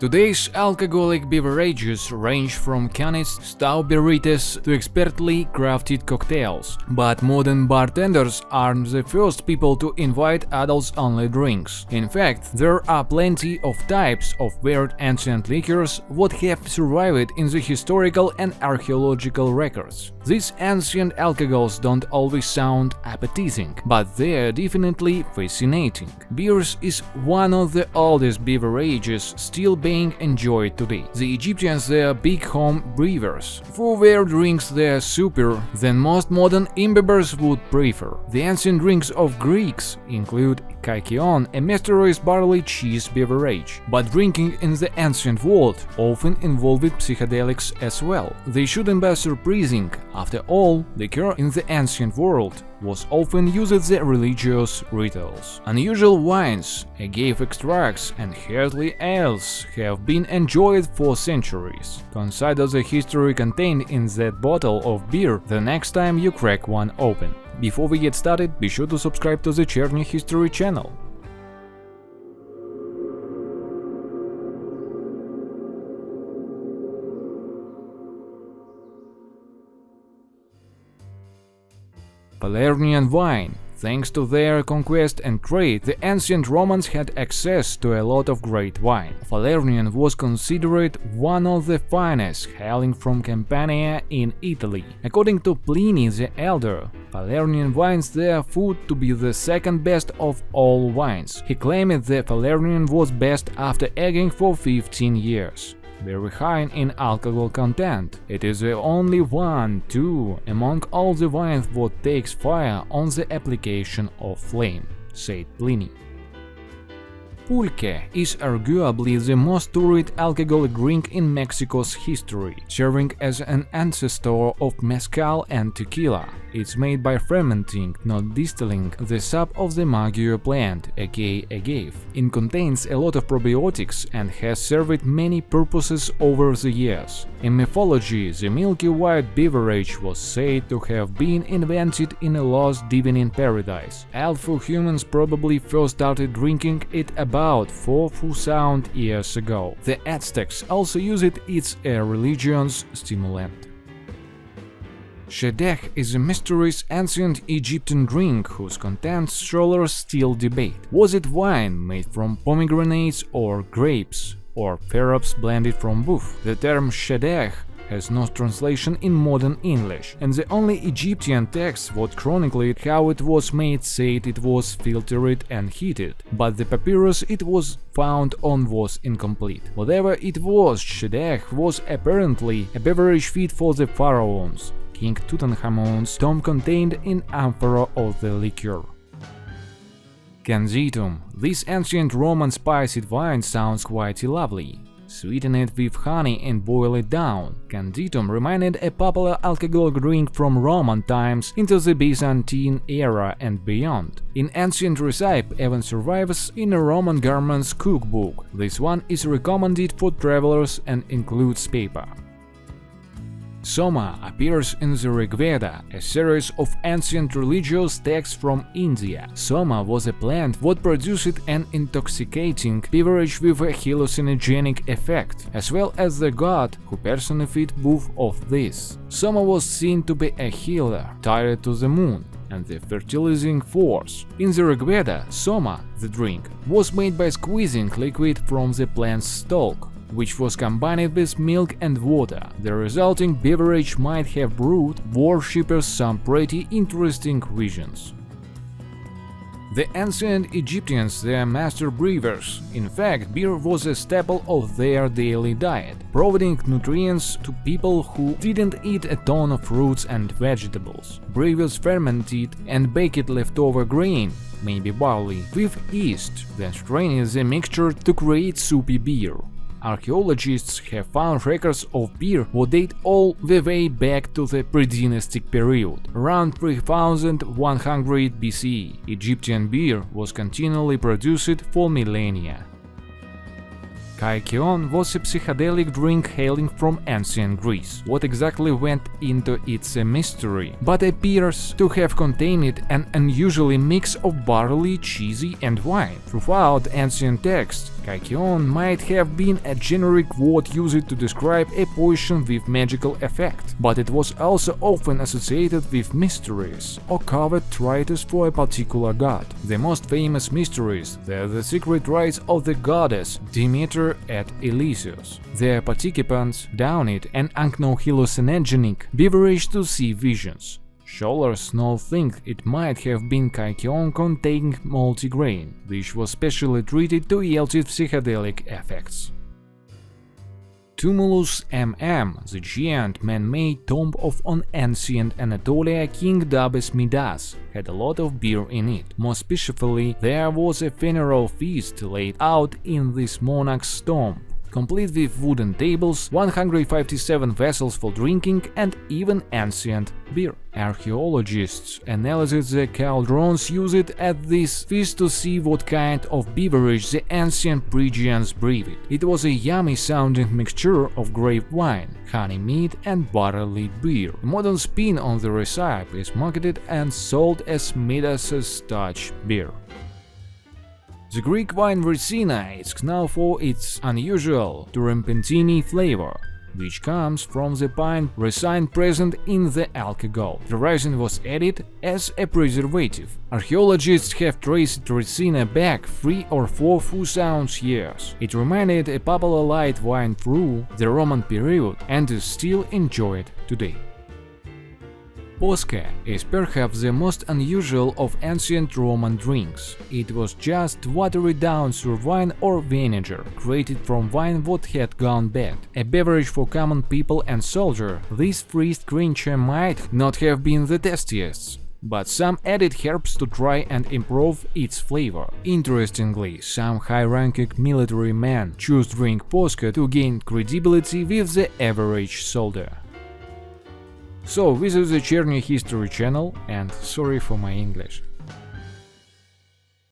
Today's alcoholic beverages range from canned Strawberritas to expertly crafted cocktails, but modern bartenders aren't the first people to invite adults-only drinks. In fact, there are plenty of types of weird ancient liquors that have survived in the historical and archaeological records. These ancient alcohols don't always sound appetizing, but they're definitely fascinating. Beers is one of the oldest beverages still being enjoyed today. The Egyptians are big home brewers. For their drinks they're super than most modern imbibers would prefer. The ancient drinks of Greeks include Kykeon, a mysterious barley cheese beverage, but drinking in the ancient world often involved psychedelics as well. They shouldn't be surprising. After all, liquor in the ancient world was often used in the religious rituals. Unusual wines, agave extracts, and hearty ales have been enjoyed for centuries. Consider the history contained in that bottle of beer the next time you crack one open. Before we get started, be sure to subscribe to the Cherny History channel. Falernian wine. Thanks to their conquest and trade, the ancient Romans had access to a lot of great wine. Falernian was considered one of the finest, hailing from Campania in Italy. According to Pliny the Elder, Falernian wines were thought to be the second best of all wines. He claimed that Falernian was best after aging for 15 years. Very high in alcohol content. It is the only one, too, among all the wines that takes fire on the application of flame, said Pliny. Pulque is arguably the most touted alcoholic drink in Mexico's history, serving as an ancestor of mezcal and tequila. It's made by fermenting, not distilling, the sap of the maguey plant, aka agave. It contains a lot of probiotics and has served many purposes over the years. In mythology, the milky white beverage was said to have been invented in a lost divine paradise. Alpha humans probably first started drinking it about 4,000 years ago. The Aztecs also used it as a religion's stimulant. Shedeh is a mysterious ancient Egyptian drink whose contents scholars still debate. Was it wine made from pomegranates or grapes, or perhaps blended from both? The term Shedeh has no translation in modern English, and the only Egyptian text that chronicled how it was made said it was filtered and heated, but the papyrus it was found on was incomplete. Whatever it was, Shedeh was apparently a beverage fit for the pharaohs. King Tutankhamun's tomb contained an amphora of the liqueur. Conditum. This ancient Roman spiced wine sounds quite lovely. Sweeten it with honey and boil it down. Conditum remained a popular alcoholic drink from Roman times into the Byzantine era and beyond. In ancient recipe even survives in a Roman government's cookbook. This one is recommended for travelers and includes paper. Soma appears in the Rig Veda, a series of ancient religious texts from India. Soma was a plant that produced an intoxicating beverage with a hallucinogenic effect, as well as the god who personified both of these. Soma was seen to be a healer, tied to the moon, and the fertilizing force. In the Rig Veda, Soma, the drink, was made by squeezing liquid from the plant's stalk, which was combined with milk and water. The resulting beverage might have brought worshippers some pretty interesting visions. The ancient Egyptians were master brewers. In fact, beer was a staple of their daily diet, providing nutrients to people who didn't eat a ton of fruits and vegetables. Brewers fermented and baked leftover grain, maybe barley, with yeast, then strained the mixture to create soupy beer. Archaeologists have found records of beer that date all the way back to the pre-dynastic period. Around 3100 BCE, Egyptian beer was continually produced for millennia. Kykeon was a psychedelic drink hailing from ancient Greece. What exactly went into it's a mystery, but appears to have contained an unusual mix of barley, cheese, and wine. Throughout ancient texts, Kykeon might have been a generic word used to describe a potion with magical effect, but it was also often associated with mysteries or covered rites for a particular god. The most famous mysteries were the secret rites of the goddess Demeter at Eleusis. Their participants downed an hallucinogenic beverage to see visions. Scholars now think it might have been Kykeon containing multigrain, which was specially treated to yield psychedelic effects. Tumulus MM, the giant man-made tomb of an ancient Anatolia king dubbed Midas, had a lot of beer in it. More specifically, there was a funeral feast laid out in this monarch's tomb, complete with wooden tables, 157 vessels for drinking, and even ancient beer. Archaeologists analyzed the cauldrons used at this feast to see what kind of beverage the ancient Phrygians brewed. It was a yummy-sounding mixture of grape wine, honey mead, and barley beer. A modern spin on the recipe is marketed and sold as Midas' Touch beer. The Greek wine Retsina is known for its unusual turpentine flavor, which comes from the pine resin present in the alcohol. The resin was added as a preservative. Archaeologists have traced Retsina back 3 or 4,000 years. It remained a popular light wine through the Roman period and is still enjoyed today. Posca is perhaps the most unusual of ancient Roman drinks. It was just watered down sur wine or vinegar, created from wine that had gone bad. A beverage for common people and soldiers, this freezed creature might not have been the tastiest, but some added herbs to try and improve its flavor. Interestingly, some high-ranking military men choose drink Posca to gain credibility with the average soldier. So, this is the Cherny History channel, and sorry for my English.